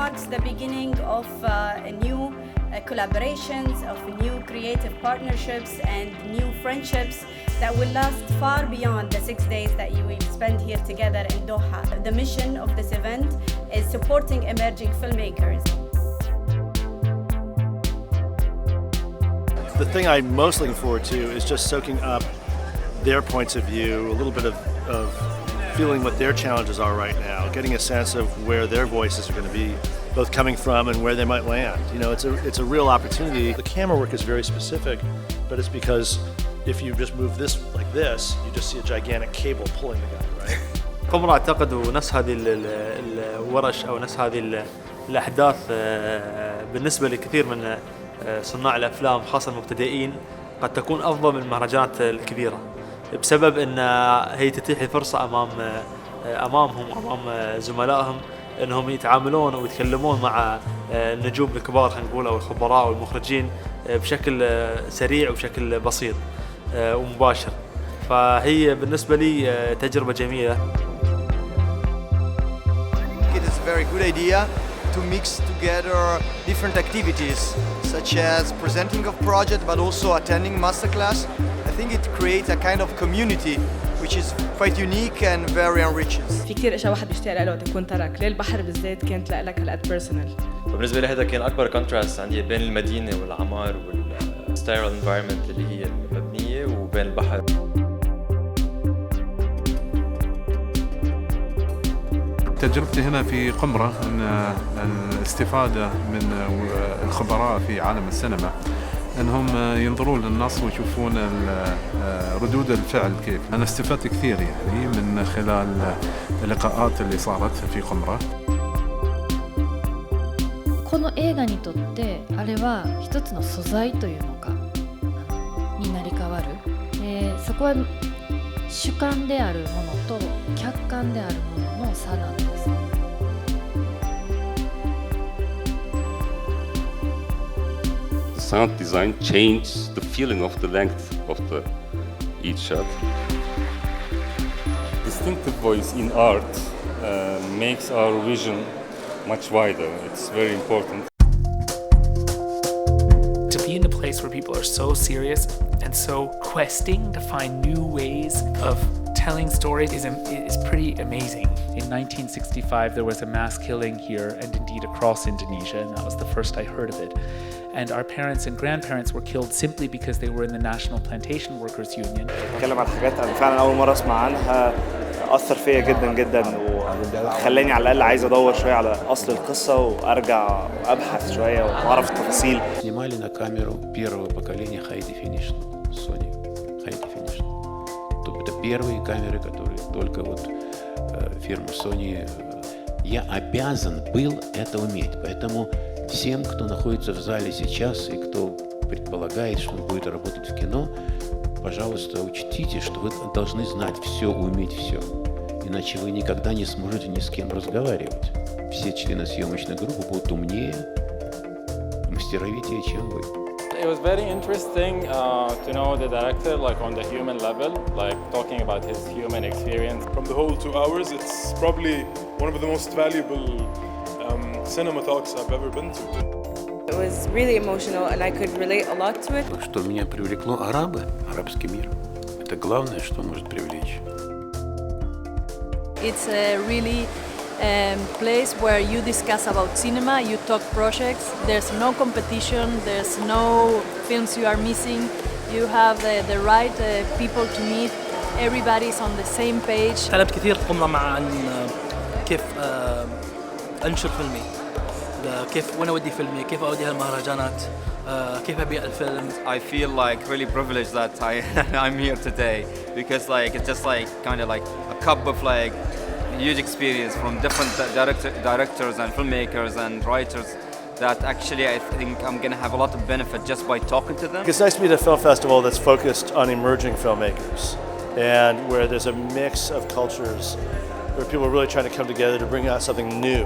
marks the beginning of new collaborations, of new creative partnerships and new friendships that will last far beyond the 6 days that you will spend here together in Doha. The mission of this event is supporting emerging filmmakers. The thing I'm most looking forward to is just soaking up their points of view, a little bit of feeling what their challenges are right now, getting a sense of where their voices are going to be both coming from and where they might land. You know, it's a real opportunity. The camera work is very specific, but it's because if you just move this like this, you just see a gigantic cable pulling the guy, right? قمرة أعتقد ونفس هذه الورش أو نفس هذه الأحداث بالنسبة لكثير من صناع الأفلام خاصة المبتدئين قد تكون أفضل من المهرجانات الكبيرة بسبب أن هي تتيح الفرصة أمامهم أمام زملائهم أنهم يتعاملون ويتكلمون مع النجوم الكبار خلينا نقول أو الخبراء والمخرجين بشكل سريع وبشكل بسيط ومباشر. فهي بالنسبة لي تجربة جميلة. It is a very good idea to mix together different activities such as presenting of project but also attending masterclass. I think it creates a kind of community which is quite unique and very enriching. في كثير اشياء واحد بيشتاق له تكون ترك، ليه البحر بالذات كانت لك هالقد بيرسونال. فبالنسبة لي هذا كان أكبر كونتراست عندي بين المدينة والعمار والستايرال انفايرمنت اللي هي المبنية وبين البحر. تجربتي هنا في قمرة أن الاستفادة من الخبراء في عالم السينما أنهم ينظرون للنص ويشوفون ردود الفعل كيف. أنا استفدت كثير يعني من خلال اللقاءات اللي صارت في قمرة. この映画にとってあれは一つの素材というのかになり変わる。そこは主観であるものと客観であるものの差なんです。Sound design changed the feeling of the length of each shot. Distinctive voice in art makes our vision much wider. It's very important. To be in a place where people are so serious and so questing to find new ways of telling stories is pretty amazing. In 1965 there was a mass killing here and indeed across Indonesia, and that was the first I heard of it. And our parents and grandparents were killed simply because they were in the National Plantation Workers Union. بتكلم عن حاجات أنا فعلا أول مرة أسمع عنها، أثر فيا جدا جدا وخلاني على الأقل عايز أدور شوية على أصل القصة وأرجع أبحث شوية وأعرف التفاصيل. Снимали на камеру первого поколения high definition Sony, high definition. Это первые камеры, которые только вот фирма Sony. Я обязан был это уметь, поэтому всем, кто находится в зале сейчас и кто предполагает, что он будет работать в кино, пожалуйста, учтите, что вы должны знать все, уметь все. Иначе вы никогда не сможете ни с кем разговаривать. Все члены съемочной группы будут умнее, мастеровитее, чем вы. It was very interesting to know the director like on the human level, like talking about his human experience. From the whole 2 hours, it's probably one of the most valuable cinema talks I've ever been to. It was really emotional and I could relate a lot to it. Что меня привлекло арабы, арабский мир. Это главное, что может привлечь. It's a really place where you discuss about cinema, you talk projects, there's no competition, there's no films you are missing, you have the right people to meet, everybody's on the same page. تعلمت كثير قمرة عن كيف أنشر فيلمي، كيف وين أودي فيلمي، كيف أودي هالمهرجانات، كيف أبيع الفيلم. I feel like really privileged that I'm here today because like it's just like kind of like a cup of like huge experience from different directors and filmmakers and writers that actually I think I'm going to have a lot of benefit just by talking to them. It's nice to be at a film festival that's focused on emerging filmmakers and where there's a mix of cultures where people are really trying to come together to bring out something new.